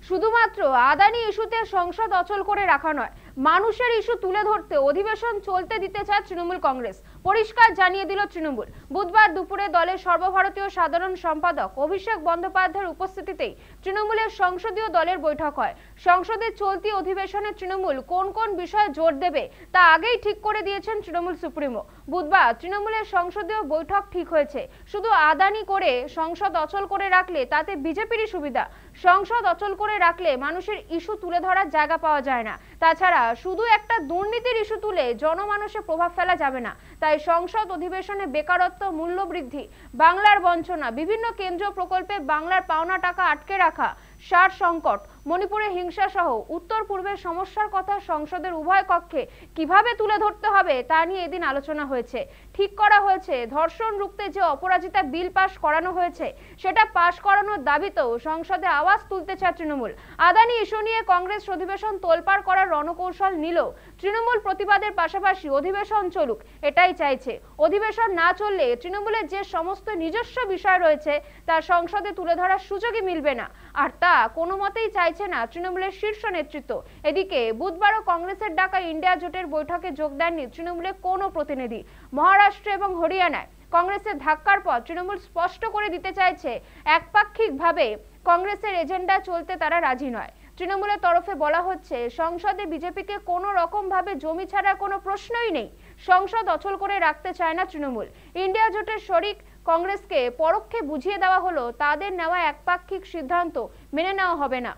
শুধুমাত্র আদানি ইস্যুতে সংসদ অচল করে রাখা নয়, মানুষের ইস্যু তুলে ধরতে অধিবেশন চলতে দিতে চায় তৃণমূল কংগ্রেস। পরিষ্কার জানিয়ে দিল তৃণমূল। বুধবার দুপুরে দলের সর্বভারতীয় সাধারণ সম্পাদক অভিষেক বন্দ্যোপাধ্যায়ের উপস্থিতিতেই তৃণমূলের সংসদীয় দলের বৈঠক হয়। সংসদের চলতি অধিবেশনে তৃণমূল কোন কোন বিষয়ে জোর দেবে তা আগেই ঠিক করে দিয়েছেন তৃণমূল সুপ্রিমো। বুধবার তৃণমূলের সংসদীয় বৈঠক ঠিক হয়েছে। শুধু আদানি করে সংসদ অচল করে রাখলে তাতে বিজেপিরই সুবিধা। সংসদ অচল করে রাখলে মানুষের ইস্যু তুলে ধরার জায়গা পাওয়া যায় না। তাছাড়া শুধু একটা দুর্নীতির ইস্যু তুলে জনমানসে প্রভাব ফেলা যাবে না। তাই সংসদ অধিবেশনে বেকারত্ব, মূল্য বৃদ্ধি, বাংলার বঞ্চনা, বিভিন্ন কেন্দ্রীয় প্রকল্পে বাংলার পাওনা টাকা আটকে রাখা, সার সংকট, মণিপুরে হিংসা সহ উত্তর পূর্বের সমস্যার কথা সংসদের উভয় কক্ষে কিভাবে তুলে ধরতে হবে তা নিয়ে এদিন আলোচনা হয়েছে। ঠিক করা হয়েছে ধর্ষণ রুখতে যে অপরাজিতা বিল পাশ করানো হয়েছে সেটা পাশ করানোর দাবিতেও সংসদে আওয়াজ তুলতে চায় তৃণমূল। আদানি ইস্যু নিয়ে কংগ্রেস অধিবেশন তোলপাড় করার রণকৌশল নিল তৃণমূল। প্রতিবাদের পাশাপাশি অধিবেশন চলুক এটাই চাইছে। অধিবেশন না চললে তৃণমূলের যে সমস্ত নিজস্ব বিষয় রয়েছে তা সংসদে তুলে ধরার সুযোগই মিলবে না, আর তা কোনো মতেই চাইছে না তৃণমূলের শীর্ষ নেতৃত্ব। এদিকে বুধবারও কংগ্রেসের ডাকা ইন্ডিয়া জোটের বৈঠকে যোগ দেননি তৃণমূলের কোনো প্রতিনিধি। মহারাষ্ট্র এবং হরিয়ানায় কংগ্রেসের ধাক্কার পর তৃণমূল স্পষ্ট করে দিতে চাইছে একপাক্ষিকভাবে কংগ্রেসের এজেন্ডা চলতে তারা রাজি নয়। তৃণমূলের তরফে বলা হচ্ছে সংসদে বিজেপিকে কোনো রকম ভাবে জমি ছাড়ার কোনো প্রশ্নই নেই। সংসদ অচল করে রাখতে চায় না তৃণমূল। ইন্ডিয়া জোটের শরিক কংগ্রেসকে পরোক্ষে বুঝিয়ে দেওয়া হলো তাদের নেওয়া একপাক্ষিক সিদ্ধান্ত মেনে নেওয়া হবে না।